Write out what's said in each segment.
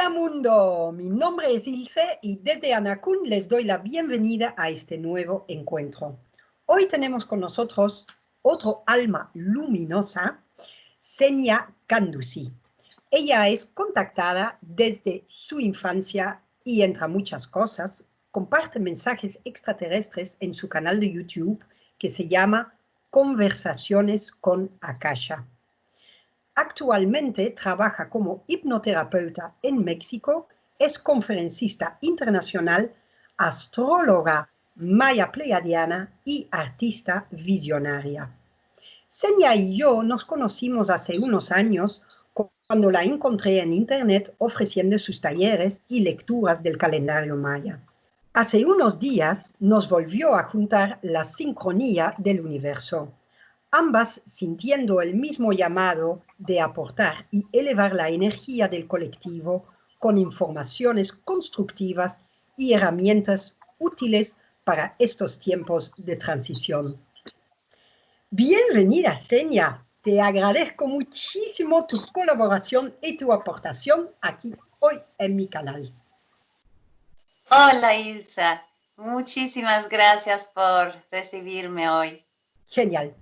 Hola mundo, mi nombre es Ilse y desde Anacún les doy la bienvenida a este nuevo encuentro. Hoy tenemos con nosotros otro alma luminosa, Senia Candusi. Ella es contactada desde su infancia y entre muchas cosas, comparte mensajes extraterrestres en su canal de YouTube que se llama Conversaciones con Akasha. Actualmente trabaja como hipnoterapeuta en México, es conferencista internacional, astróloga maya pleiadiana y artista visionaria. Senia y yo nos conocimos hace unos años cuando la encontré en internet ofreciendo sus talleres y lecturas del calendario maya. Hace unos días nos volvió a juntar la sincronía del universo, ambas sintiendo el mismo llamado de aportar y elevar la energía del colectivo con informaciones constructivas y herramientas útiles para estos tiempos de transición. Bienvenida, Senia. Te agradezco muchísimo tu colaboración y tu aportación aquí hoy en mi canal. Hola, Ilsa. Muchísimas gracias por recibirme hoy. Genial.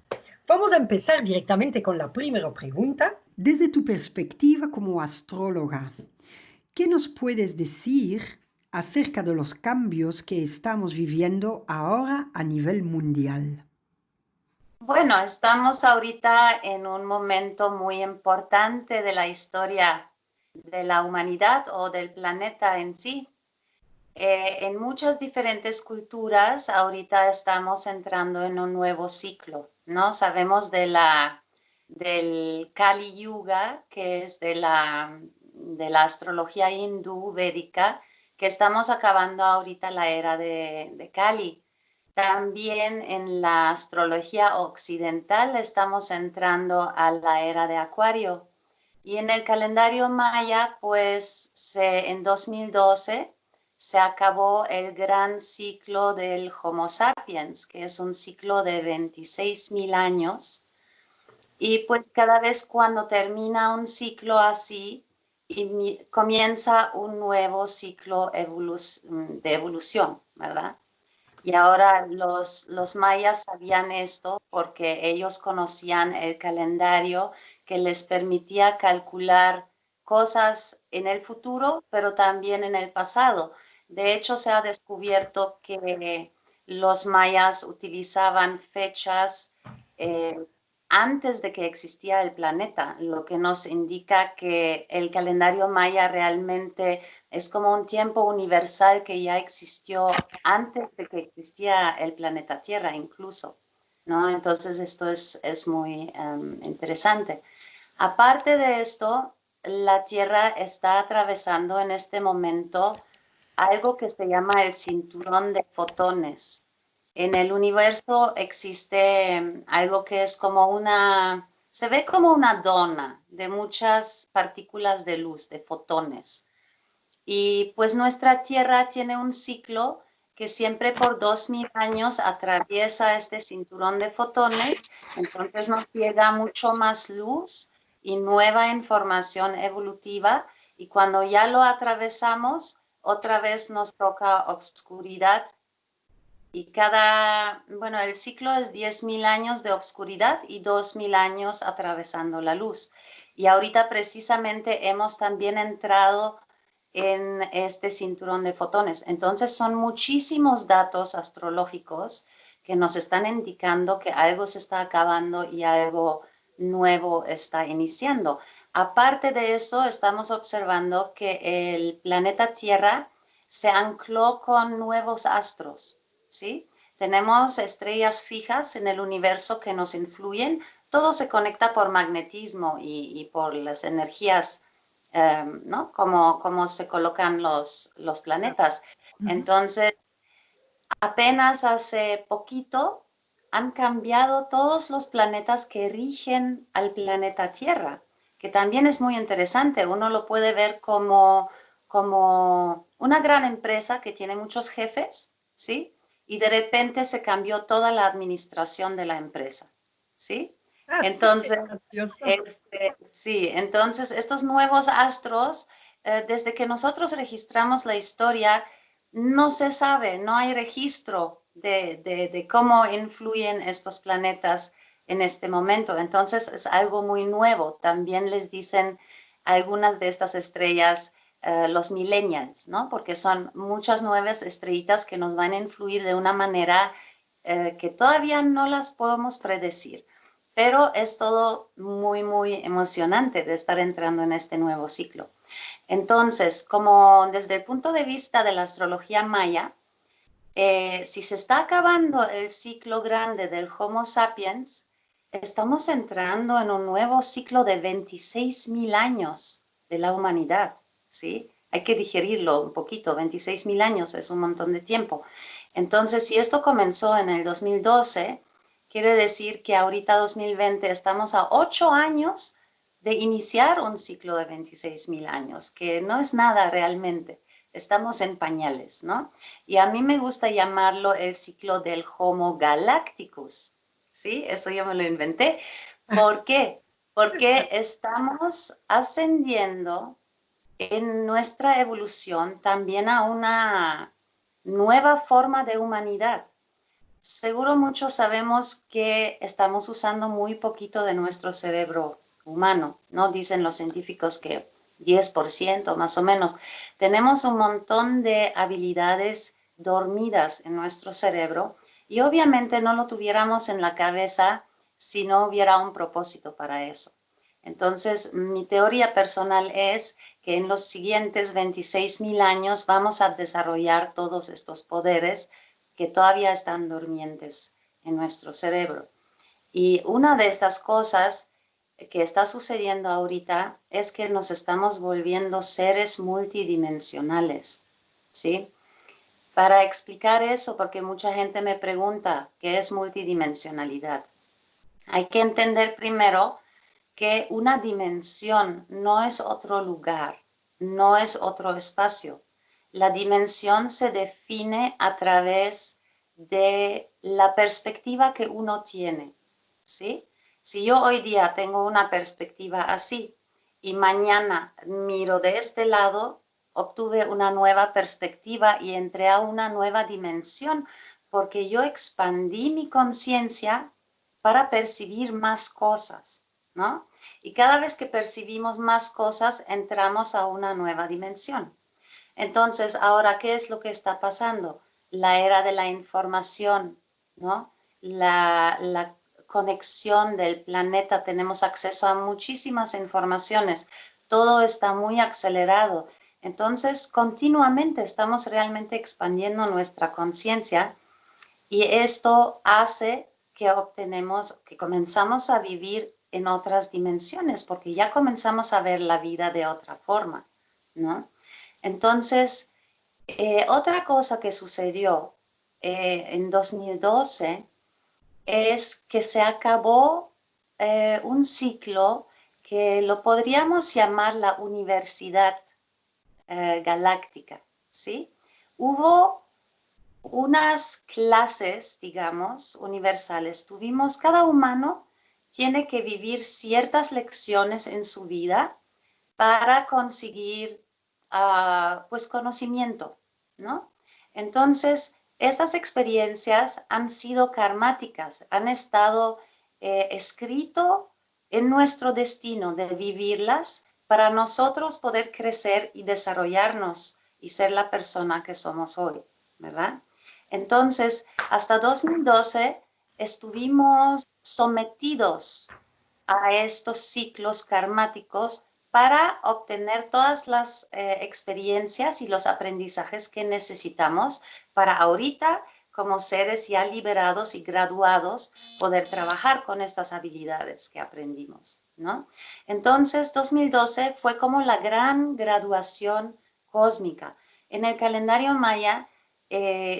Vamos a empezar directamente con la primera pregunta. Desde tu perspectiva como astróloga, ¿qué nos puedes decir acerca de los cambios que estamos viviendo ahora a nivel mundial? Bueno, estamos ahorita en un momento muy importante de la historia de la humanidad o del planeta en sí. En muchas diferentes culturas ahorita estamos entrando en un nuevo ciclo, ¿no? Sabemos del Kali Yuga, que es de la astrología hindú védica, que estamos acabando ahorita la era de Kali. También en la astrología occidental estamos entrando a la era de Acuario. Y en el calendario maya, pues en 2012 se acabó el gran ciclo del Homo sapiens, que es un ciclo de 26,000 años. Y pues cada vez cuando termina un ciclo así, comienza un nuevo ciclo de evolución, ¿verdad? Y ahora los mayas sabían esto porque ellos conocían el calendario que les permitía calcular cosas en el futuro, pero también en el pasado. De hecho, se ha descubierto que los mayas utilizaban fechas eh, antes de que existía el planeta, lo que nos indica que el calendario maya realmente es como un tiempo universal que ya existió antes de que existía el planeta Tierra incluso, ¿no? Entonces esto es muy interesante. Aparte de esto, la Tierra está atravesando en este momento algo que se llama el cinturón de fotones. En el universo existe algo que es como se ve como una dona de muchas partículas de luz, de fotones. Y pues nuestra Tierra tiene un ciclo que siempre por 2,000 años atraviesa este cinturón de fotones, entonces nos llega mucho más luz y nueva información evolutiva, y cuando ya lo atravesamos, otra vez nos toca obscuridad. Y el ciclo es 10,000 años de obscuridad y 2,000 años atravesando la luz. Y ahorita precisamente hemos también entrado en este cinturón de fotones. Entonces son muchísimos datos astrológicos que nos están indicando que algo se está acabando y algo nuevo está iniciando. Aparte de eso, estamos observando que el planeta Tierra se ancló con nuevos astros, ¿sí? Tenemos estrellas fijas en el universo que nos influyen. Todo se conecta por magnetismo y por las energías, ¿no? Como se colocan los planetas. Entonces, apenas hace poquito han cambiado todos los planetas que rigen al planeta Tierra, que también es muy interesante. Uno lo puede ver como una gran empresa que tiene muchos jefes, ¿sí? Y de repente se cambió toda la administración de la empresa, ¿sí? Ah, sí, Entonces, gracioso. sí, entonces estos nuevos astros desde que nosotros registramos la historia, no se sabe, no hay registro de cómo influyen estos planetas en este momento. Entonces es algo muy nuevo. También les dicen algunas de estas estrellas los millennials, ¿no? Porque son muchas nuevas estrellitas que nos van a influir de una manera que todavía no las podemos predecir. Pero es todo muy, muy emocionante de estar entrando en este nuevo ciclo. Entonces, como desde el punto de vista de la astrología maya, si se está acabando el ciclo grande del Homo sapiens, estamos entrando en un nuevo ciclo de 26.000 años de la humanidad, ¿sí? Hay que digerirlo un poquito, 26.000 años es un montón de tiempo. Entonces, si esto comenzó en el 2012, quiere decir que ahorita 2020 estamos a 8 años de iniciar un ciclo de 26.000 años, que no es nada realmente. Estamos en pañales, ¿no? Y a mí me gusta llamarlo el ciclo del Homo Galacticus, ¿sí? Eso yo me lo inventé. ¿Por qué? Porque estamos ascendiendo en nuestra evolución también a una nueva forma de humanidad. Seguro muchos sabemos que estamos usando muy poquito de nuestro cerebro humano, ¿no? Dicen los científicos que 10% más o menos. Tenemos un montón de habilidades dormidas en nuestro cerebro y obviamente no lo tuviéramos en la cabeza si no hubiera un propósito para eso. Entonces, mi teoría personal es que en los siguientes 26.000 años vamos a desarrollar todos estos poderes que todavía están durmientes en nuestro cerebro. Y una de estas cosas que está sucediendo ahorita es que nos estamos volviendo seres multidimensionales, ¿sí? Para explicar eso, porque mucha gente me pregunta qué es multidimensionalidad. Hay que entender primero que una dimensión no es otro lugar, no es otro espacio. La dimensión se define a través de la perspectiva que uno tiene, ¿sí? Si yo hoy día tengo una perspectiva así y mañana miro de este lado, obtuve una nueva perspectiva y entré a una nueva dimensión porque yo expandí mi conciencia para percibir más cosas, ¿no? Y cada vez que percibimos más cosas, entramos a una nueva dimensión. Entonces, ahora, ¿qué es lo que está pasando? La era de la información, ¿no? La conexión del planeta, tenemos acceso a muchísimas informaciones, todo está muy acelerado. Entonces, continuamente estamos realmente expandiendo nuestra conciencia y esto hace que comenzamos a vivir en otras dimensiones, porque ya comenzamos a ver la vida de otra forma, ¿no? Entonces, otra cosa que sucedió en 2012 es que se acabó un ciclo que lo podríamos llamar la Universidad Galáctica, ¿sí? Hubo unas clases, digamos, universales. Cada humano tiene que vivir ciertas lecciones en su vida para conseguir, pues, conocimiento, ¿no? Entonces, estas experiencias han sido karmáticas, han estado escrito en nuestro destino de vivirlas para nosotros poder crecer y desarrollarnos y ser la persona que somos hoy, ¿verdad? Entonces, hasta 2012 estuvimos sometidos a estos ciclos karmáticos para obtener todas las experiencias y los aprendizajes que necesitamos para ahorita, como seres ya liberados y graduados, poder trabajar con estas habilidades que aprendimos, ¿no? Entonces, 2012 fue como la gran graduación cósmica. En el calendario maya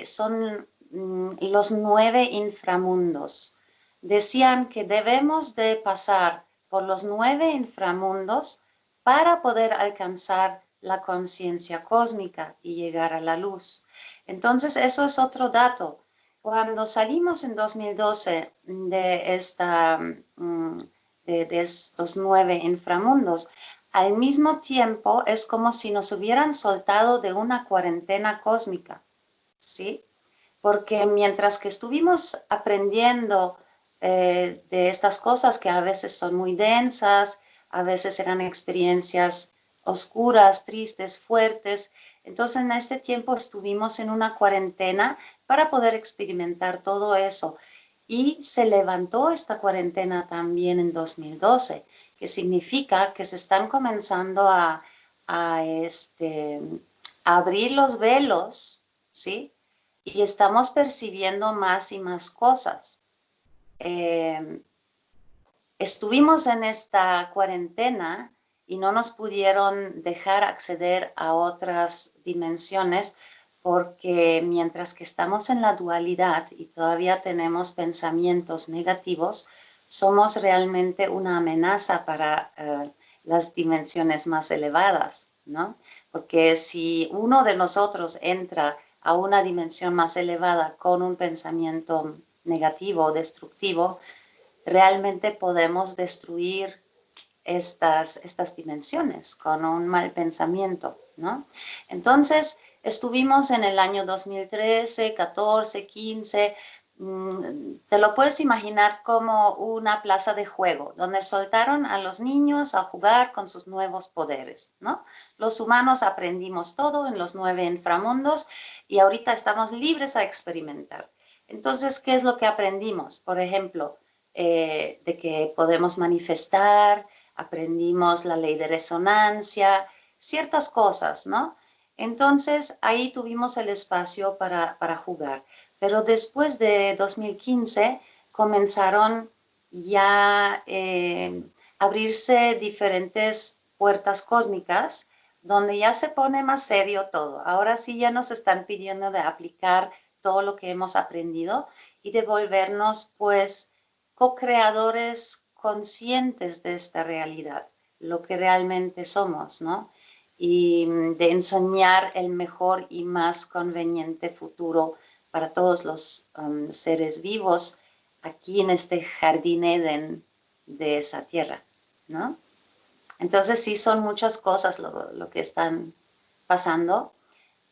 son los 9 inframundos. Decían que debemos de pasar por los 9 inframundos para poder alcanzar la conciencia cósmica y llegar a la luz. Entonces, eso es otro dato. Cuando salimos en 2012 de estos 9 inframundos, al mismo tiempo es como si nos hubieran soltado de una cuarentena cósmica, ¿sí? Porque mientras que estuvimos aprendiendo de estas cosas que a veces son muy densas, a veces eran experiencias oscuras, tristes, fuertes, entonces en este tiempo estuvimos en una cuarentena para poder experimentar todo eso. Y se levantó esta cuarentena también en 2012, que significa que se están comenzando a abrir los velos, ¿sí? Y estamos percibiendo más y más cosas. Estuvimos en esta cuarentena y no nos pudieron dejar acceder a otras dimensiones porque mientras que estamos en la dualidad y todavía tenemos pensamientos negativos, somos realmente una amenaza para las dimensiones más elevadas, ¿no? Porque si uno de nosotros entra a una dimensión más elevada con un pensamiento negativo o destructivo, realmente podemos destruir estas dimensiones con un mal pensamiento, ¿no? Entonces, estuvimos en el año 2013, 14, 15, te lo puedes imaginar como una plaza de juego, donde soltaron a los niños a jugar con sus nuevos poderes, ¿no? Los humanos aprendimos todo en los 9 inframundos y ahorita estamos libres a experimentar. Entonces, ¿qué es lo que aprendimos? Por ejemplo, de que podemos manifestar, aprendimos la ley de resonancia, ciertas cosas, ¿no? Entonces, ahí tuvimos el espacio para jugar. Pero después de 2015 comenzaron ya a abrirse diferentes puertas cósmicas donde ya se pone más serio todo. Ahora sí ya nos están pidiendo de aplicar todo lo que hemos aprendido y de volvernos pues co-creadores conscientes de esta realidad, lo que realmente somos, ¿no? Y de ensoñar el mejor y más conveniente futuro para todos los seres vivos aquí en este jardín Eden de esa tierra, ¿no? Entonces sí son muchas cosas lo que están pasando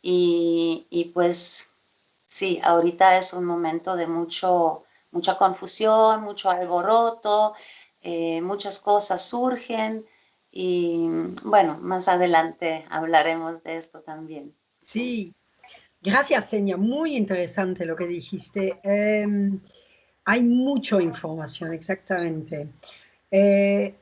y pues sí, ahorita es un momento de mucha confusión, mucho alboroto, muchas cosas surgen y bueno, más adelante hablaremos de esto también. Sí, gracias, Senia. Muy interesante lo que dijiste. Hay mucha información, exactamente. Eh,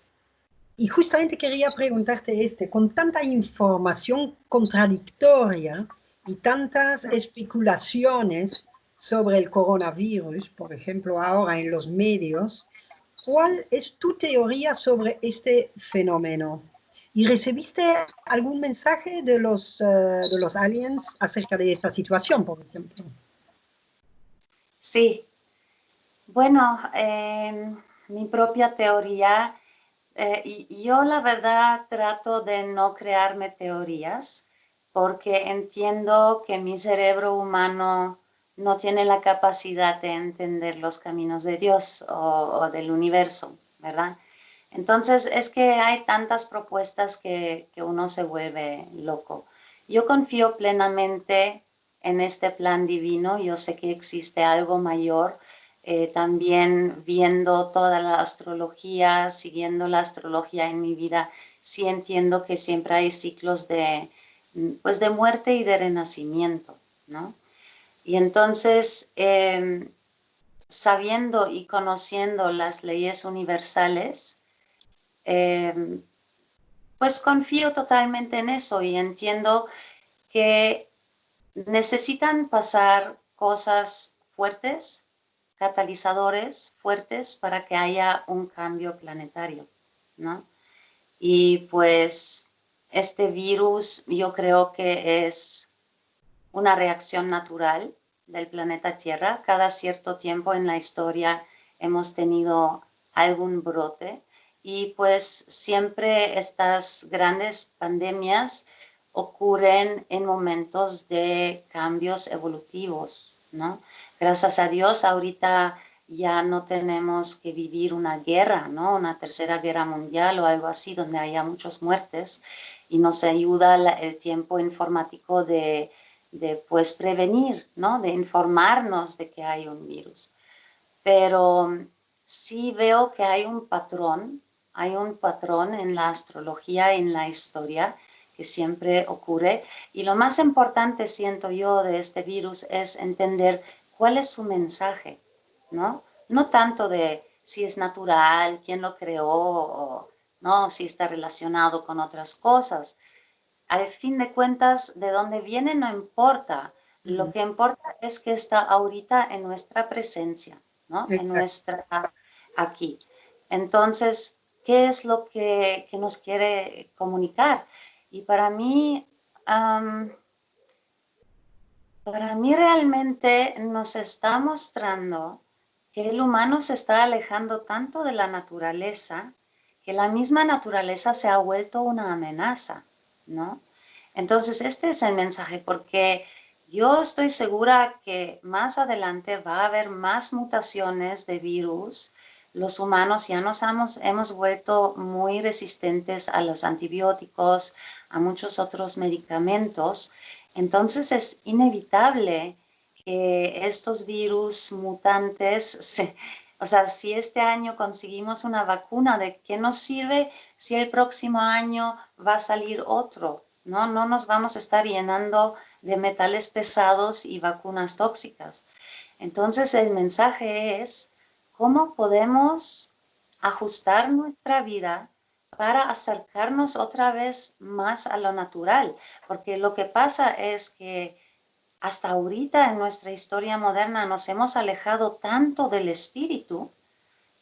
y justamente quería preguntarte con tanta información contradictoria y tantas especulaciones sobre el coronavirus, por ejemplo, ahora en los medios, ¿cuál es tu teoría sobre este fenómeno? ¿Y recibiste algún mensaje de los aliens acerca de esta situación, por ejemplo? Sí, bueno, mi propia teoría, y yo la verdad trato de no crearme teorías porque entiendo que mi cerebro humano no tiene la capacidad de entender los caminos de Dios o del universo, ¿verdad? Entonces es que hay tantas propuestas que uno se vuelve loco. Yo confío plenamente en este plan divino, yo sé que existe algo mayor, también viendo toda la astrología, siguiendo la astrología en mi vida, sí entiendo que siempre hay ciclos pues de muerte y de renacimiento, ¿no? Y entonces, sabiendo y conociendo las leyes universales, eh, pues confío totalmente en eso y entiendo que necesitan pasar cosas fuertes, catalizadores fuertes para que haya un cambio planetario, ¿no? Y pues este virus yo creo que es una reacción natural del planeta Tierra. Cada cierto tiempo en la historia hemos tenido algún brote y pues siempre estas grandes pandemias ocurren en momentos de cambios evolutivos, ¿no? Gracias a Dios ahorita ya no tenemos que vivir una guerra, ¿no? Una tercera guerra mundial o algo así, donde haya muchas muertes, y nos ayuda el tiempo informático de pues prevenir, ¿no? De informarnos de que hay un virus. Pero sí veo que hay un patrón en la astrología, en la historia, que siempre ocurre. Y lo más importante, siento yo, de este virus es entender cuál es su mensaje, ¿no? No tanto de si es natural, quién lo creó, o no, si está relacionado con otras cosas. Al fin de cuentas, de dónde viene no importa. Lo Mm, que importa es que está ahorita en nuestra presencia, ¿no? En exacto. nuestra, aquí. Entonces, ¿qué es lo que nos quiere comunicar? Y para mí realmente nos está mostrando que el humano se está alejando tanto de la naturaleza que la misma naturaleza se ha vuelto una amenaza, ¿no? Entonces, este es el mensaje, porque yo estoy segura que más adelante va a haber más mutaciones de virus. Los humanos ya hemos vuelto muy resistentes a los antibióticos, a muchos otros medicamentos. Entonces, es inevitable que estos virus mutantes, o sea, si este año conseguimos una vacuna, ¿de qué nos sirve si el próximo año va a salir otro? No, no nos vamos a estar llenando de metales pesados y vacunas tóxicas. Entonces el mensaje es cómo podemos ajustar nuestra vida para acercarnos otra vez más a lo natural, porque lo que pasa es que hasta ahorita en nuestra historia moderna nos hemos alejado tanto del espíritu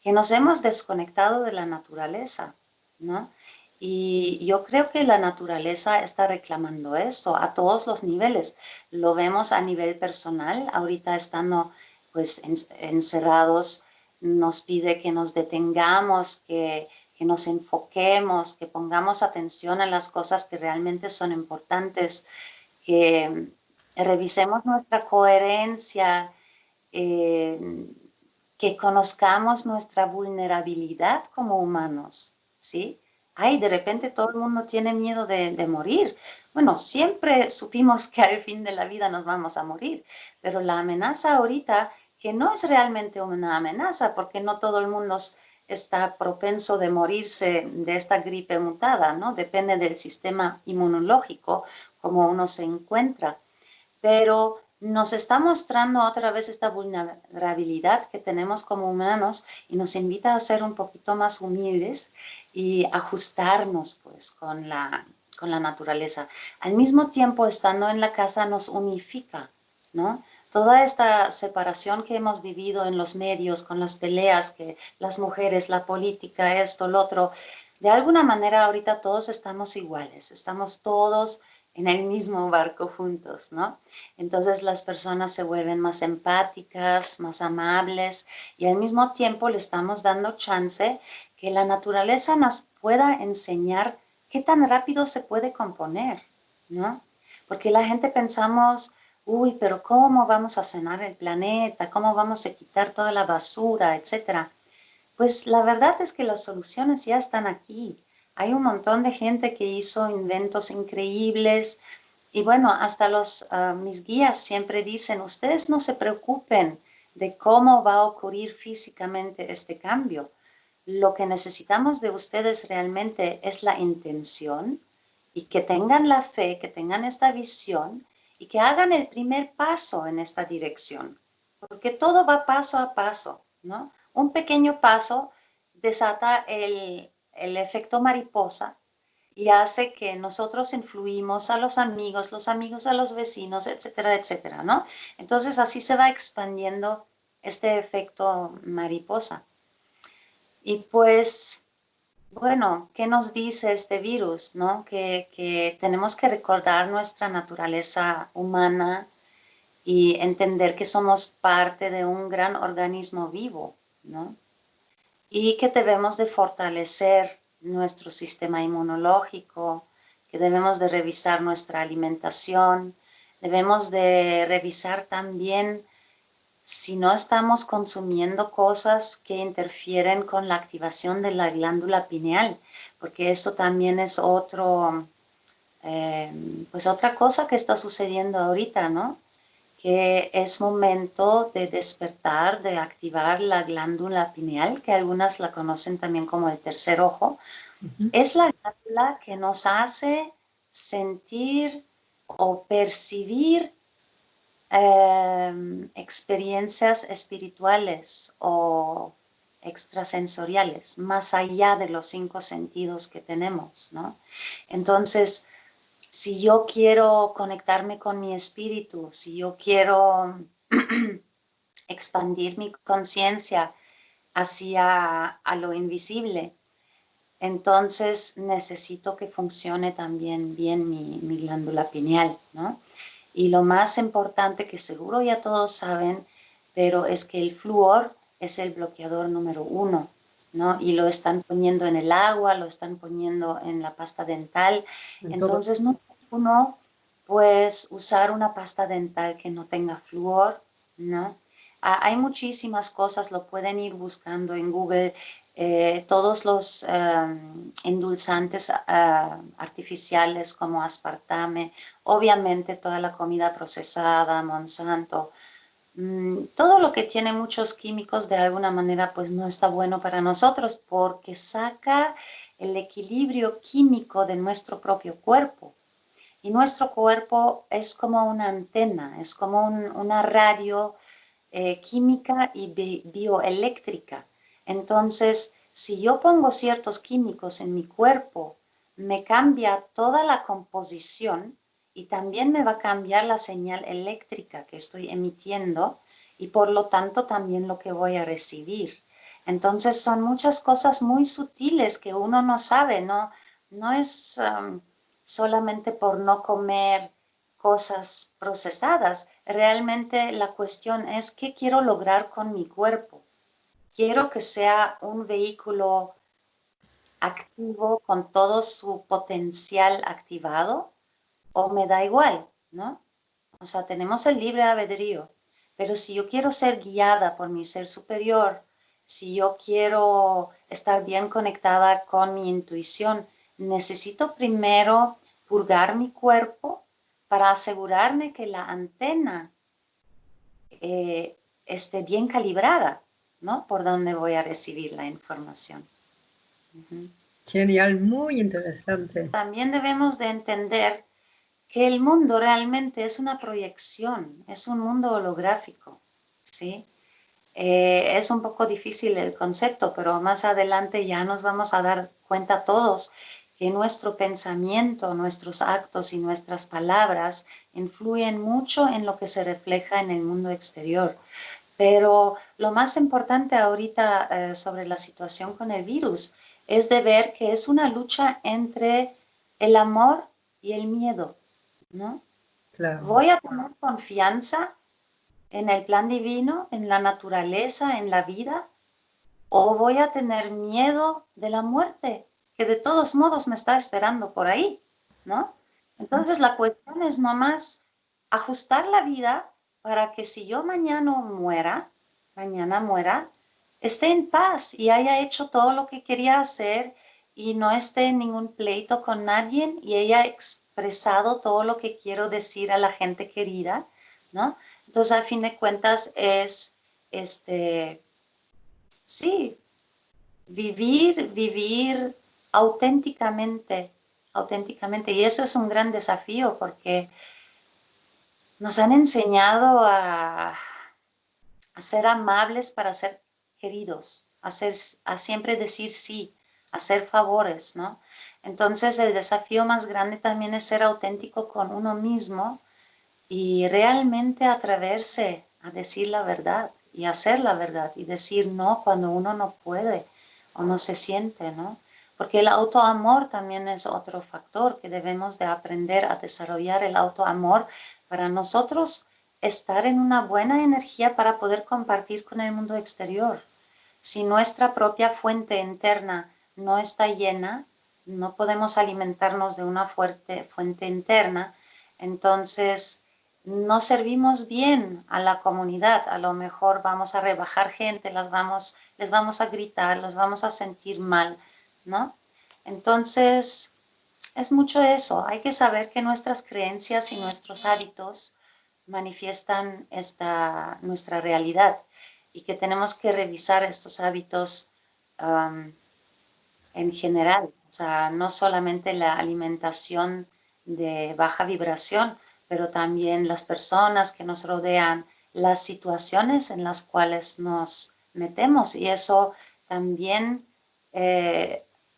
que nos hemos desconectado de la naturaleza, ¿no? Y yo creo que la naturaleza está reclamando eso a todos los niveles. Lo vemos a nivel personal, ahorita estando pues encerrados, nos pide que nos detengamos, que nos enfoquemos, que pongamos atención a las cosas que realmente son importantes, que revisemos nuestra coherencia, eh, que conozcamos nuestra vulnerabilidad como humanos, ¿sí? Ay, de repente todo el mundo tiene miedo de morir. Bueno, siempre supimos que al fin de la vida nos vamos a morir, pero la amenaza ahorita, que no es realmente una amenaza, porque no todo el mundo está propenso de morirse de esta gripe mutada, ¿no? Depende del sistema inmunológico, como uno se encuentra, pero nos está mostrando otra vez esta vulnerabilidad que tenemos como humanos y nos invita a ser un poquito más humildes y ajustarnos pues con la naturaleza. Al mismo tiempo, estando en la casa nos unifica, ¿no? Toda esta separación que hemos vivido en los medios, con las peleas, que las mujeres, la política, esto, lo otro, de alguna manera ahorita todos estamos iguales, estamos todos en el mismo barco juntos, ¿no? Entonces las personas se vuelven más empáticas, más amables y al mismo tiempo le estamos dando chance que la naturaleza nos pueda enseñar qué tan rápido se puede componer, ¿no? Porque la gente pensamos, uy, pero ¿cómo vamos a sanar el planeta? ¿Cómo vamos a quitar toda la basura, etcétera? Pues la verdad es que las soluciones ya están aquí. Hay un montón de gente que hizo inventos increíbles y bueno, hasta mis guías siempre dicen, ustedes no se preocupen de cómo va a ocurrir físicamente este cambio. Lo que necesitamos de ustedes realmente es la intención y que tengan la fe, que tengan esta visión y que hagan el primer paso en esta dirección, porque todo va paso a paso, ¿no? Un pequeño paso desata el efecto mariposa y hace que nosotros influimos a los amigos a los vecinos, etcétera, etcétera, ¿no? Entonces así se va expandiendo este efecto mariposa. Y pues, bueno, ¿qué nos dice este virus, no? Que tenemos que recordar nuestra naturaleza humana y entender que somos parte de un gran organismo vivo, ¿no? Y que debemos de fortalecer nuestro sistema inmunológico, que debemos de revisar nuestra alimentación, debemos de revisar también si no estamos consumiendo cosas que interfieren con la activación de la glándula pineal, porque eso también es pues otra cosa que está sucediendo ahorita, ¿no? Que es momento de despertar, de activar la glándula pineal, que algunas la conocen también como el tercer ojo. Es la glándula que nos hace sentir o percibir experiencias espirituales o extrasensoriales, más allá de los 5 sentidos que tenemos, ¿no? Entonces, si yo quiero conectarme con mi espíritu, si yo quiero expandir mi conciencia hacia a lo invisible, entonces necesito que funcione también bien mi glándula pineal, ¿no? Y lo más importante, que seguro ya todos saben, pero es que el flúor es el bloqueador número 1, ¿no? Y lo están poniendo en el agua, lo están poniendo en la pasta dental. Entonces, no uno pues usar una pasta dental que no tenga flúor, ¿no? Hay muchísimas cosas, lo pueden ir buscando en Google. Todos los endulzantes artificiales como aspartame, obviamente toda la comida procesada, Monsanto, todo lo que tiene muchos químicos de alguna manera pues no está bueno para nosotros porque saca el equilibrio químico de nuestro propio cuerpo. Y nuestro cuerpo es como una antena, es como una radio química y bioeléctrica. Entonces, si yo pongo ciertos químicos en mi cuerpo, me cambia toda la composición y también me va a cambiar la señal eléctrica que estoy emitiendo y por lo tanto también lo que voy a recibir. Entonces son muchas cosas muy sutiles que uno no sabe, no es solamente por no comer cosas procesadas. Realmente la cuestión es qué quiero lograr con mi cuerpo. Quiero que sea un vehículo activo con todo su potencial activado o me da igual, ¿no? O sea, tenemos el libre albedrío, pero si yo quiero ser guiada por mi ser superior, si yo quiero estar bien conectada con mi intuición, necesito primero purgar mi cuerpo para asegurarme que la antena esté bien calibrada, ¿no? Por donde voy a recibir la información. Genial, muy interesante. También debemos de entender que el mundo realmente es una proyección, es un mundo holográfico, ¿sí? Es un poco difícil el concepto, pero más adelante ya nos vamos a dar cuenta todos que nuestro pensamiento, nuestros actos y nuestras palabras influyen mucho en lo que se refleja en el mundo exterior. Pero lo más importante ahorita sobre la situación con el virus es de ver que es una lucha entre el amor y el miedo, ¿no? Claro. Voy a tener confianza en el plan divino, en la naturaleza, en la vida, o voy a tener miedo de la muerte, que de todos modos me está esperando por ahí, ¿no? Entonces la cuestión es nomás ajustar la vida para que si yo mañana muera, esté en paz y haya hecho todo lo que quería hacer y no esté en ningún pleito con nadie y haya expresado todo lo que quiero decir a la gente querida, ¿no? Entonces, al fin de cuentas, es, sí, vivir auténticamente, auténticamente. Y eso es un gran desafío porque nos han enseñado a ser amables para ser queridos, a siempre decir sí, a hacer favores, ¿no? Entonces, el desafío más grande también es ser auténtico con uno mismo y realmente atreverse a decir la verdad y hacer la verdad y decir no cuando uno no puede o no se siente, ¿no? Porque el autoamor también es otro factor que debemos de aprender a desarrollar el autoamor para nosotros estar en una buena energía para poder compartir con el mundo exterior. Si nuestra propia fuente interna no está llena, no podemos alimentarnos de una fuerte fuente interna, entonces no servimos bien a la comunidad. A lo mejor vamos a rebajar gente, les vamos a gritar, los vamos a sentir mal, ¿no? Entonces, es mucho eso. Hay que saber que nuestras creencias y nuestros hábitos manifiestan nuestra realidad y que tenemos que revisar estos hábitos en general. O sea, no solamente la alimentación de baja vibración, pero también las personas que nos rodean, las situaciones en las cuales nos metemos. Y eso también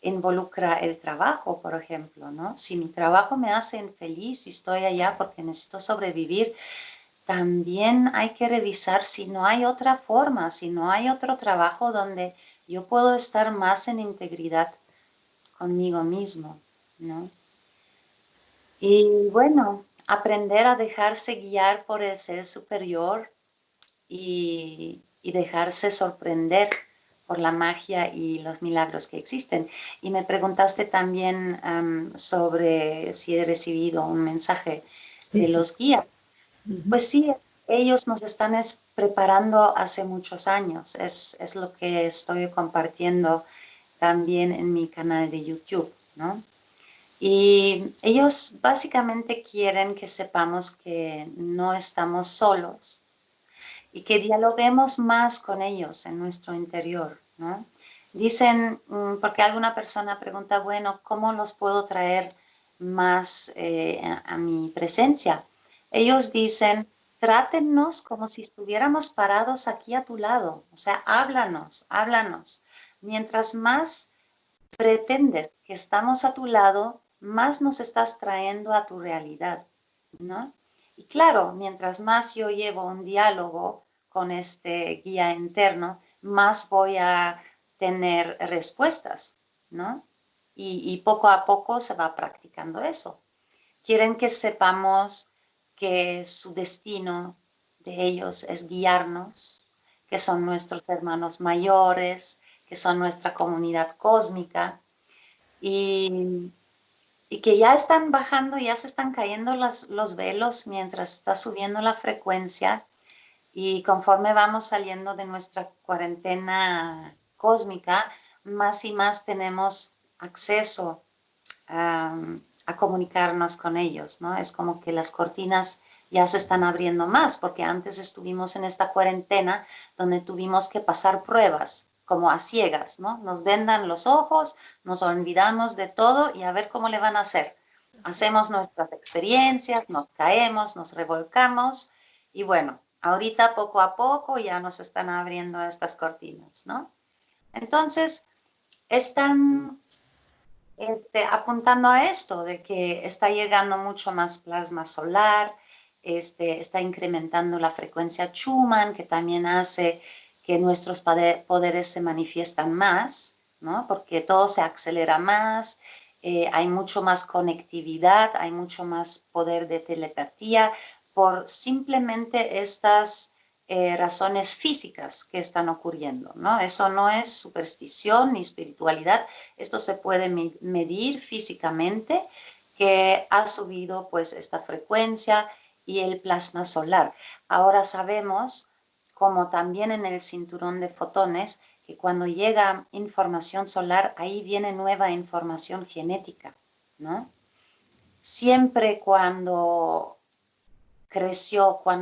involucra el trabajo, por ejemplo, ¿no? Si mi trabajo me hace infeliz y estoy allá porque necesito sobrevivir, también hay que revisar si no hay otra forma, si no hay otro trabajo donde yo puedo estar más en integridad conmigo mismo, ¿no? Y bueno, aprender a dejarse guiar por el ser superior y dejarse sorprender por la magia y los milagros que existen. Y me preguntaste también sobre si he recibido un mensaje Sí, de sí. los guías. Ujú. Pues sí, ellos nos están preparando hace muchos años. Es lo que estoy compartiendo también en mi canal de YouTube, ¿no? Y ellos básicamente quieren que sepamos que no estamos solos y que dialoguemos más con ellos en nuestro interior, ¿no? Dicen, porque alguna persona pregunta, bueno, ¿cómo los puedo traer más a mi presencia? Ellos dicen, trátennos como si estuviéramos parados aquí a tu lado, o sea, háblanos, háblanos. Mientras más pretendes que estamos a tu lado, más nos estás trayendo a tu realidad, ¿no? Y claro, mientras más yo llevo un diálogo con este guía interno, más voy a tener respuestas, ¿no? Y poco a poco se va practicando eso. Quieren que sepamos que su destino de ellos es guiarnos, que son nuestros hermanos mayores, que son nuestra comunidad cósmica y, y que ya están bajando, ya se están cayendo los velos mientras está subiendo la frecuencia y conforme vamos saliendo de nuestra cuarentena cósmica, más y más tenemos acceso a comunicarnos con ellos, ¿no? Es como que las cortinas ya se están abriendo más, porque antes estuvimos en esta cuarentena donde tuvimos que pasar pruebas, como a ciegas, ¿no? Nos vendan los ojos, nos olvidamos de todo y a ver cómo le van a hacer. Hacemos nuestras experiencias, nos caemos, nos revolcamos y bueno, ahorita poco a poco ya nos están abriendo estas cortinas, ¿no? Entonces, están apuntando a esto, de que está llegando mucho más plasma solar, está incrementando la frecuencia Schumann, que también hace que nuestros poderes se manifiestan más, ¿no? Porque todo se acelera más, hay mucho más conectividad, hay mucho más poder de telepatía por simplemente estas razones físicas que están ocurriendo, ¿no? Eso no es superstición ni espiritualidad, esto se puede medir físicamente, que ha subido pues esta frecuencia y el plasma solar. Ahora sabemos, como también en el cinturón de fotones, que cuando llega información solar, ahí viene nueva información genética, ¿no? Siempre cuando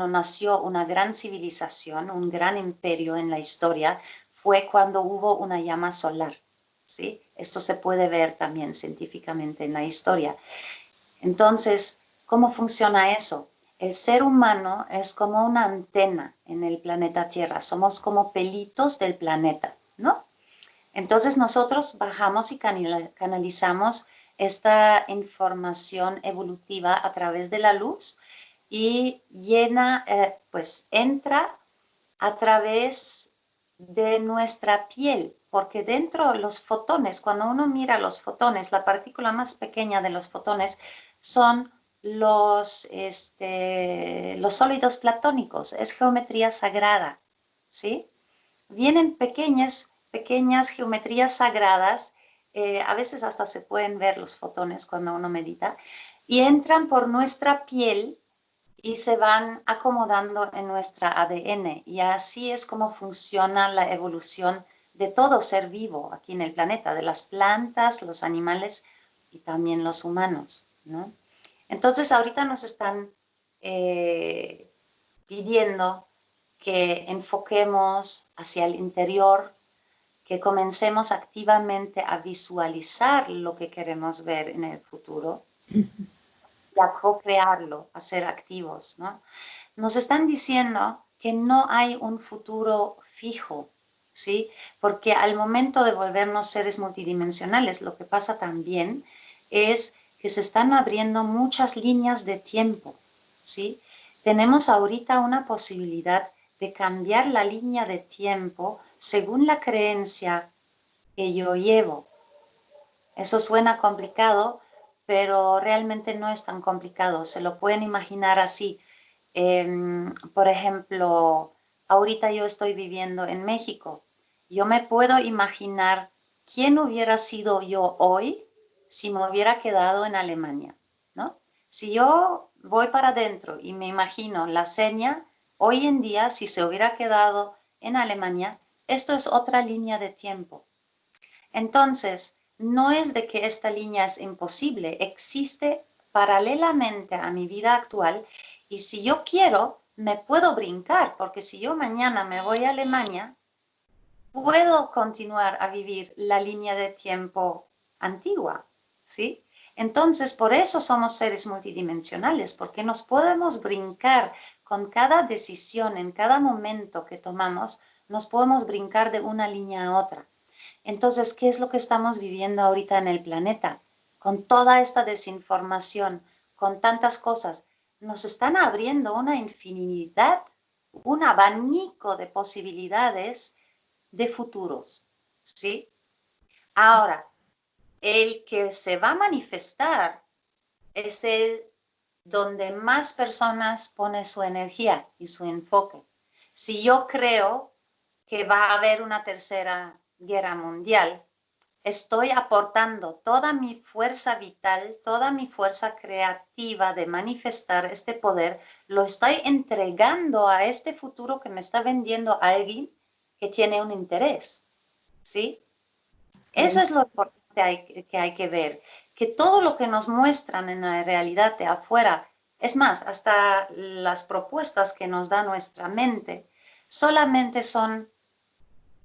nació una gran civilización, un gran imperio en la historia, fue cuando hubo una llama solar, ¿sí? Esto se puede ver también científicamente en la historia. Entonces, ¿cómo funciona eso? El ser humano es como una antena en el planeta Tierra, somos como pelitos del planeta, ¿no? Entonces nosotros bajamos y canalizamos esta información evolutiva a través de la luz y pues entra a través de nuestra piel, porque dentro los fotones, cuando uno mira los fotones, la partícula más pequeña de los fotones son los sólidos platónicos, es geometría sagrada, ¿sí? Vienen pequeñas geometrías sagradas, a veces hasta se pueden ver los fotones cuando uno medita, y entran por nuestra piel y se van acomodando en nuestra ADN. Y así es como funciona la evolución de todo ser vivo aquí en el planeta, de las plantas, los animales y también los humanos, ¿no? Entonces ahorita nos están pidiendo que enfoquemos hacia el interior, que comencemos activamente a visualizar lo que queremos ver en el futuro y a co-crearlo, a ser activos, ¿no? Nos están diciendo que no hay un futuro fijo, ¿sí? Porque al momento de volvernos seres multidimensionales, lo que pasa también es que se están abriendo muchas líneas de tiempo, ¿sí? Tenemos ahorita una posibilidad de cambiar la línea de tiempo según la creencia que yo llevo. Eso suena complicado, pero realmente no es tan complicado. Se lo pueden imaginar así. Por ejemplo, ahorita yo estoy viviendo en México. Yo me puedo imaginar quién hubiera sido yo hoy si me hubiera quedado en Alemania, ¿no? Si yo voy para adentro y me imagino la seña, hoy en día, si se hubiera quedado en Alemania, esto es otra línea de tiempo. Entonces, no es de que esta línea es imposible, existe paralelamente a mi vida actual y si yo quiero, me puedo brincar, porque si yo mañana me voy a Alemania, puedo continuar a vivir la línea de tiempo antigua, ¿sí? Entonces, por eso somos seres multidimensionales, porque nos podemos brincar con cada decisión, en cada momento que tomamos, nos podemos brincar de una línea a otra. Entonces, ¿qué es lo que estamos viviendo ahorita en el planeta? Con toda esta desinformación, con tantas cosas, nos están abriendo una infinidad, un abanico de posibilidades de futuros, ¿sí? Ahora, el que se va a manifestar es el donde más personas ponen su energía y su enfoque. Si yo creo que va a haber una tercera guerra mundial, estoy aportando toda mi fuerza vital, toda mi fuerza creativa de manifestar este poder, lo estoy entregando a este futuro que me está vendiendo alguien que tiene un interés, ¿sí? Eso es lo importante que hay que ver, que todo lo que nos muestran en la realidad de afuera, es más, hasta las propuestas que nos da nuestra mente, solamente son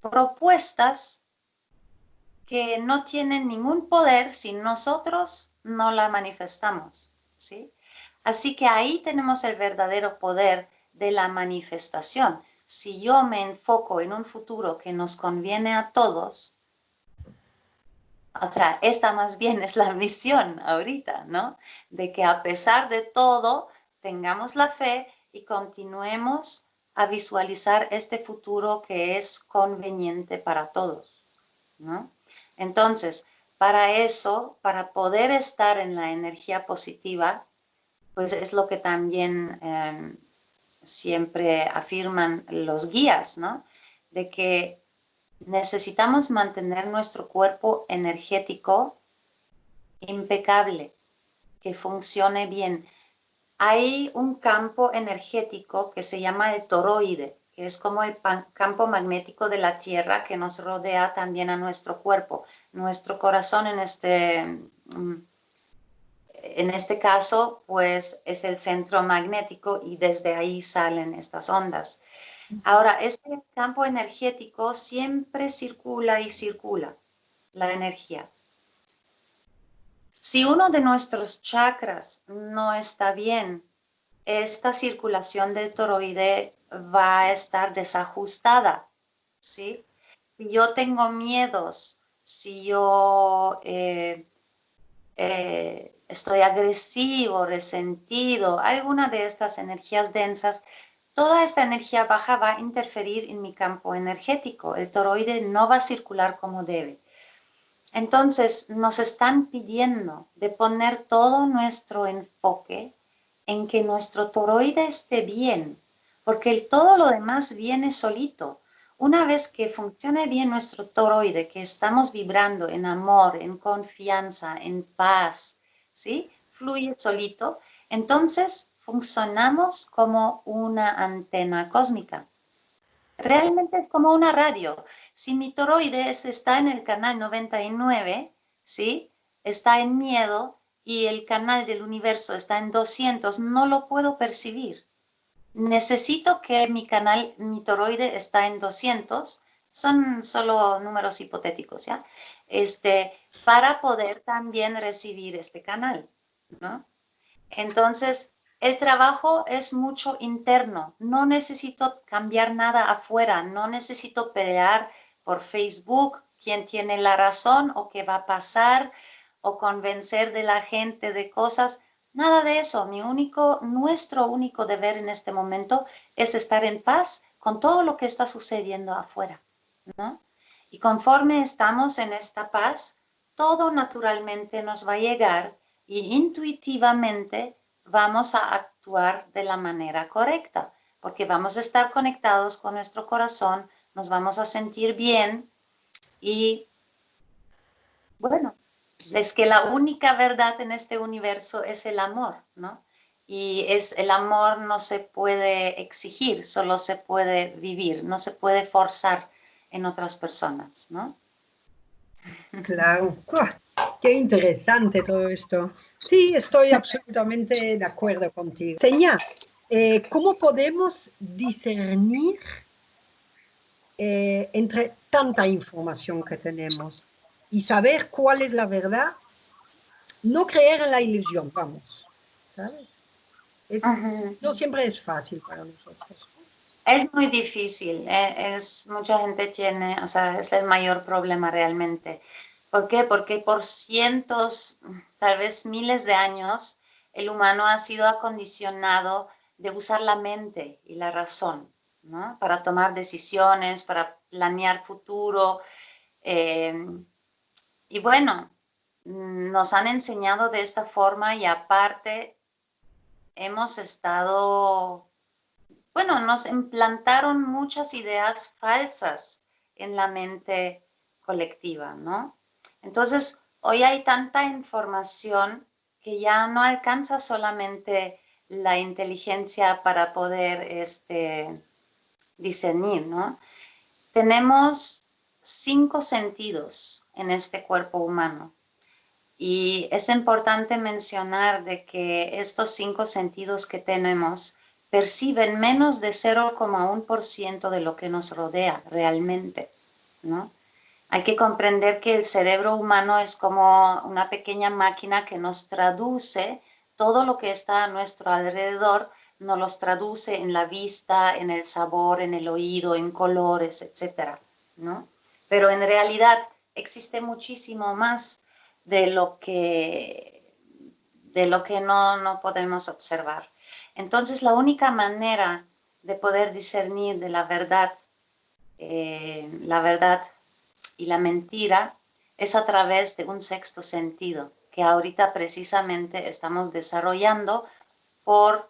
propuestas que no tienen ningún poder si nosotros no la manifestamos, ¿sí? Así que ahí tenemos el verdadero poder de la manifestación. Si yo me enfoco en un futuro que nos conviene a todos, o sea, esta más bien es la misión ahorita, ¿no? De que a pesar de todo, tengamos la fe y continuemos a visualizar este futuro que es conveniente para todos, ¿no? Entonces, para eso, para poder estar en la energía positiva, pues es lo que también siempre afirman los guías, ¿no? De que necesitamos mantener nuestro cuerpo energético impecable, que funcione bien. Hay un campo energético que se llama el toroide, que es como el campo magnético de la Tierra que nos rodea también a nuestro cuerpo. Nuestro corazón en este caso, pues es el centro magnético y desde ahí salen estas ondas. Ahora, este campo energético siempre circula y circula la energía. Si uno de nuestros chakras no está bien, esta circulación del toroide va a estar desajustada, ¿sí? Si yo tengo miedos, si yo estoy agresivo, resentido, alguna de estas energías densas, toda esta energía baja va a interferir en mi campo energético. El toroide no va a circular como debe. Entonces, nos están pidiendo de poner todo nuestro enfoque en que nuestro toroide esté bien, porque todo lo demás viene solito. Una vez que funcione bien nuestro toroide, que estamos vibrando en amor, en confianza, en paz, ¿sí? Fluye solito, entonces funcionamos como una antena cósmica. Realmente es como una radio. Si mi toroides está en el canal 99, ¿sí? Está en miedo y el canal del universo está en 200, no lo puedo percibir. Necesito que mi toroide está en 200, son solo números hipotéticos, ¿ya? Para poder también recibir este canal, ¿no? Entonces, el trabajo es mucho interno. No necesito cambiar nada afuera. No necesito pelear por Facebook quién tiene la razón o qué va a pasar o convencer de la gente de cosas. Nada de eso. Nuestro único deber en este momento es estar en paz con todo lo que está sucediendo afuera, ¿no? Y conforme estamos en esta paz, todo naturalmente nos va a llegar y intuitivamente vamos a actuar de la manera correcta, porque vamos a estar conectados con nuestro corazón, nos vamos a sentir bien y bueno, es que la única verdad en este universo es el amor, ¿no? Y el amor no se puede exigir, solo se puede vivir, no se puede forzar en otras personas, ¿no? Claro. ¡Uah! Qué interesante todo esto. Sí, estoy absolutamente de acuerdo contigo. Seña, ¿cómo podemos discernir entre tanta información que tenemos y saber cuál es la verdad? No creer en la ilusión, vamos, ¿sabes? No siempre es fácil para nosotros. Es muy difícil, mucha gente tiene, o sea, es el mayor problema realmente. ¿Por qué? Porque por cientos, tal vez miles de años, el humano ha sido acondicionado de usar la mente y la razón, ¿no? Para tomar decisiones, para planear futuro. eh, y bueno, nos han enseñado de esta forma y aparte hemos estado bueno, nos implantaron muchas ideas falsas en la mente colectiva, ¿no? Entonces, hoy hay tanta información que ya no alcanza solamente la inteligencia para poder discernir, ¿no? Tenemos 5 sentidos en este cuerpo humano. Y es importante mencionar de que estos 5 sentidos que tenemos perciben menos de 0,1% de lo que nos rodea realmente, ¿no? Hay que comprender que el cerebro humano es como una pequeña máquina que nos traduce todo lo que está a nuestro alrededor, nos los traduce en la vista, en el sabor, en el oído, en colores, etcétera, ¿no? Pero en realidad existe muchísimo más de lo que, no podemos observar. Entonces, la única manera de poder discernir de la verdad y la mentira es a través de un sexto sentido que ahorita precisamente estamos desarrollando por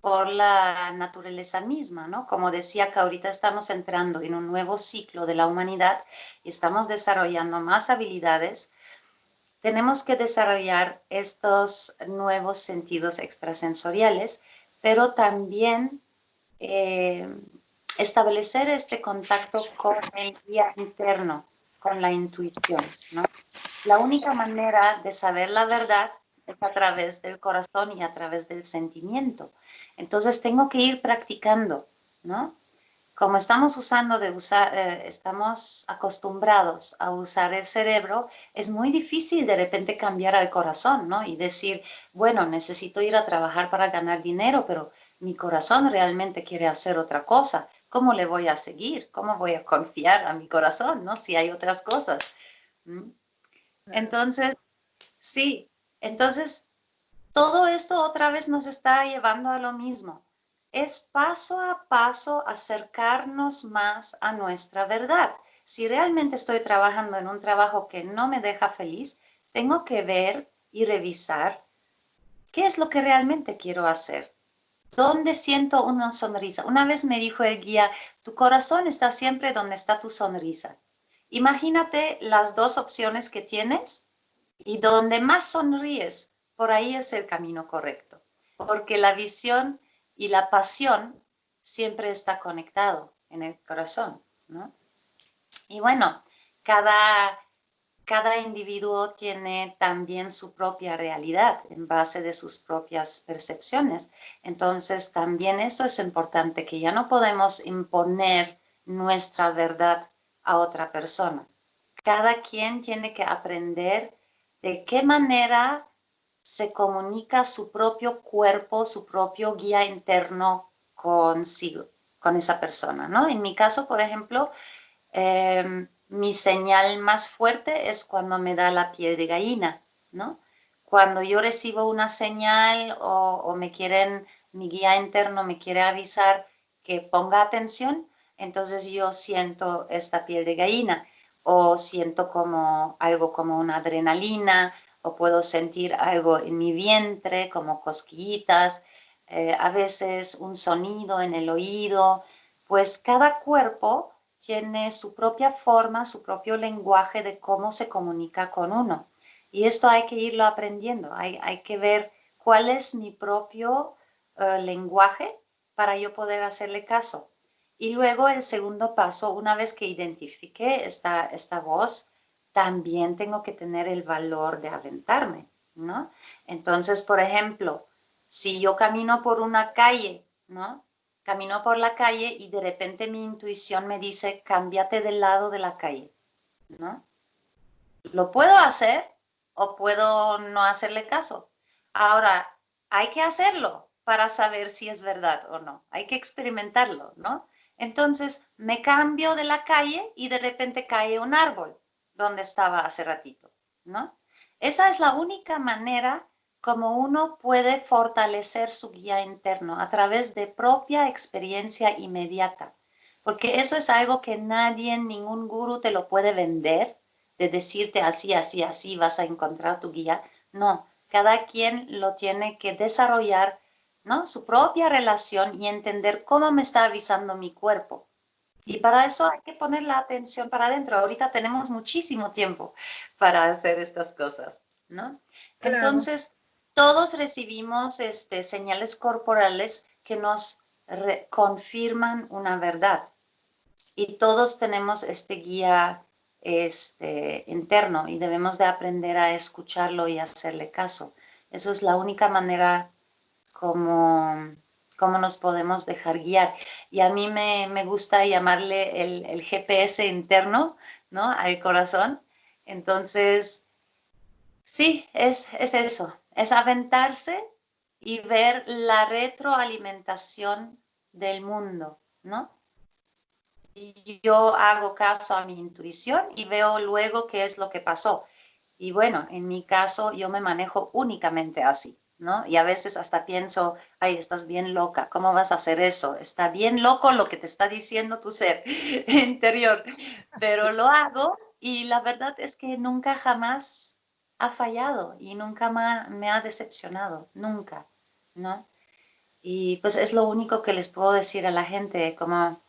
la naturaleza misma, ¿no? Como decía que ahorita estamos entrando en un nuevo ciclo de la humanidad y estamos desarrollando más habilidades, tenemos que desarrollar estos nuevos sentidos extrasensoriales, pero también establecer este contacto con el guía interno, con la intuición, ¿no? La única manera de saber la verdad es a través del corazón y a través del sentimiento. Entonces tengo que ir practicando, ¿no? Como estamos acostumbrados a usar el cerebro, es muy difícil de repente cambiar al corazón, ¿no? Y decir, bueno, necesito ir a trabajar para ganar dinero, pero mi corazón realmente quiere hacer otra cosa. ¿Cómo le voy a seguir? ¿Cómo voy a confiar a mi corazón, ¿no? Si hay otras cosas. ¿Mm? Entonces, sí, entonces todo esto otra vez nos está llevando a lo mismo. Es paso a paso acercarnos más a nuestra verdad. Si realmente estoy trabajando en un trabajo que no me deja feliz, tengo que ver y revisar qué es lo que realmente quiero hacer. ¿Dónde siento una sonrisa? Una vez me dijo el guía, tu corazón está siempre donde está tu sonrisa. Imagínate las dos opciones que tienes y donde más sonríes, por ahí es el camino correcto. porque la visión y la pasión siempre está conectado en el corazón, ¿no? Y bueno, cada individuo tiene también su propia realidad en base de sus propias percepciones. Entonces, también eso es importante, que ya no podemos imponer nuestra verdad a otra persona. Cada quien tiene que aprender de qué manera se comunica su propio cuerpo, su propio guía interno consigo, con esa persona, ¿no? En mi caso, por ejemplo, mi señal más fuerte es cuando me da la piel de gallina, ¿no? Cuando yo recibo una señal o me quieren, mi guía interno me quiere avisar que ponga atención, entonces yo siento esta piel de gallina o siento como algo como una adrenalina o puedo sentir algo en mi vientre como cosquillitas, a veces un sonido en el oído, pues cada cuerpo tiene su propia forma, su propio lenguaje de cómo se comunica con uno. Y esto hay que irlo aprendiendo, hay que ver cuál es mi propio lenguaje para yo poder hacerle caso. Y luego el segundo paso, una vez que identifique esta voz, también tengo que tener el valor de aventarme, ¿no? Entonces, por ejemplo, si yo camino por una calle, ¿no? Camino por la calle y de repente mi intuición me dice, cámbiate del lado de la calle, ¿no? Lo puedo hacer o puedo no hacerle caso. Ahora, hay que hacerlo para saber si es verdad o no. Hay que experimentarlo, ¿no? Entonces, me cambio de la calle y de repente cae un árbol donde estaba hace ratito, ¿no? Esa es la única manera como uno puede fortalecer su guía interno a través de propia experiencia inmediata. Porque eso es algo que nadie, ningún gurú te lo puede vender, de decirte así, así, así vas a encontrar tu guía. No, cada quien lo tiene que desarrollar, ¿no? Su propia relación y entender cómo me está avisando mi cuerpo. Y para eso hay que poner la atención para adentro. Ahorita tenemos muchísimo tiempo para hacer estas cosas, ¿no? Claro. Entonces, todos recibimos señales corporales que nos confirman una verdad. Y todos tenemos este guía interno y debemos de aprender a escucharlo y hacerle caso. Eso es la única manera como nos podemos dejar guiar. Y a mí me gusta llamarle el GPS interno, ¿no? Al corazón. Entonces, sí, es eso, es aventarse y ver la retroalimentación del mundo, ¿no? Y yo hago caso a mi intuición y veo luego qué es lo que pasó. Y bueno, en mi caso yo me manejo únicamente así, ¿no? Y a veces hasta pienso, ay, estás bien loca, ¿cómo vas a hacer eso? Está bien loco lo que te está diciendo tu ser interior, pero lo hago y la verdad es que nunca jamás ha fallado y nunca me ha decepcionado, nunca, ¿no? Y pues es lo único que les puedo decir a la gente, como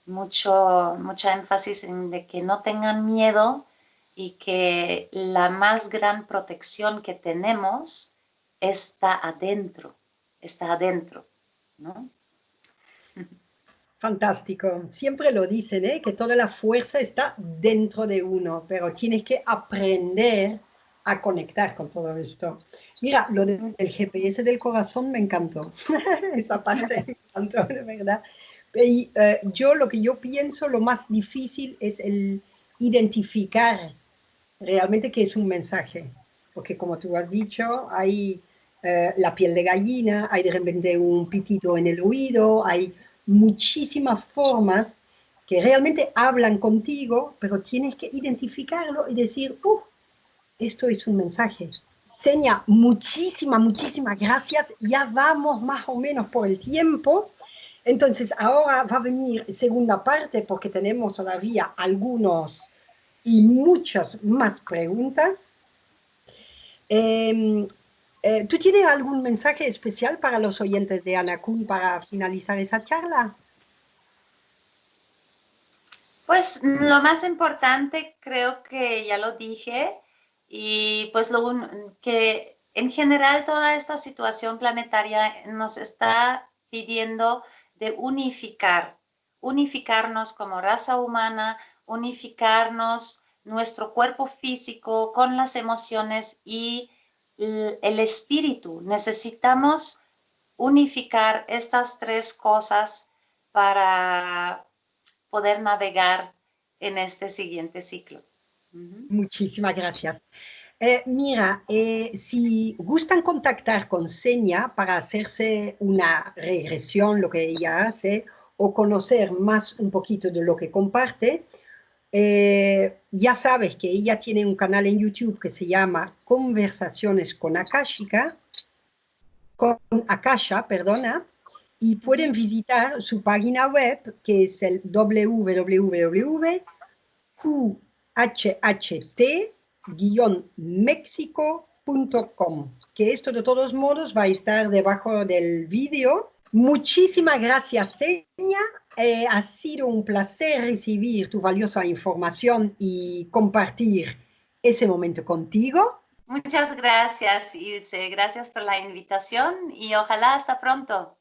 mucha énfasis en de que no tengan miedo y que la más gran protección que tenemos está adentro, ¿no? Fantástico. Siempre lo dicen, ¿eh? Que toda la fuerza está dentro de uno, pero tienes que aprender a conectar con todo esto. Mira, lo del GPS del corazón me encantó. Esa parte me encantó, de verdad. Y yo lo que yo pienso, lo más difícil es el identificar realmente qué es un mensaje. Porque como tú has dicho, hay la piel de gallina, hay de repente un pitito en el oído, hay muchísimas formas que realmente hablan contigo, pero tienes que identificarlo y decir, esto es un mensaje. Seña, muchísimas gracias. Ya vamos más o menos por el tiempo. Entonces, ahora va a venir segunda parte porque tenemos todavía algunos y muchas más preguntas. Eh, ¿Tú tienes algún mensaje especial para los oyentes de Anacún para finalizar esa charla? Pues lo más importante creo que ya lo dije y pues que En general, toda esta situación planetaria nos está pidiendo de unificarnos como raza humana, unificarnos nuestro cuerpo físico con las emociones y el espíritu. Necesitamos unificar estas tres cosas para poder navegar en este siguiente ciclo. Muchísimas gracias. Mira, si gustan contactar con Senia para hacerse una regresión, lo que ella hace, o conocer más un poquito de lo que comparte, ya sabes que ella tiene un canal en YouTube que se llama Conversaciones con Akasha, perdona, y pueden visitar su página web que es el www.qhht-mexico.com, que esto de todos modos va a estar debajo del vídeo. Muchísimas gracias, Senia. Ha sido un placer recibir tu valiosa información y compartir ese momento contigo. Muchas gracias, Ilse. Gracias por la invitación y ojalá hasta pronto.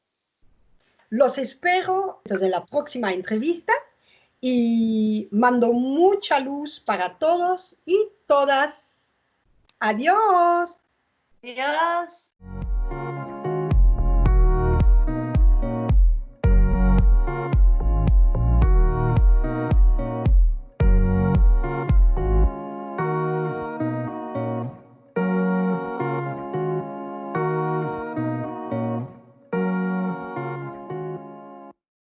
Los espero en la próxima entrevista y mando mucha luz para todos y todas. Adiós. Adiós.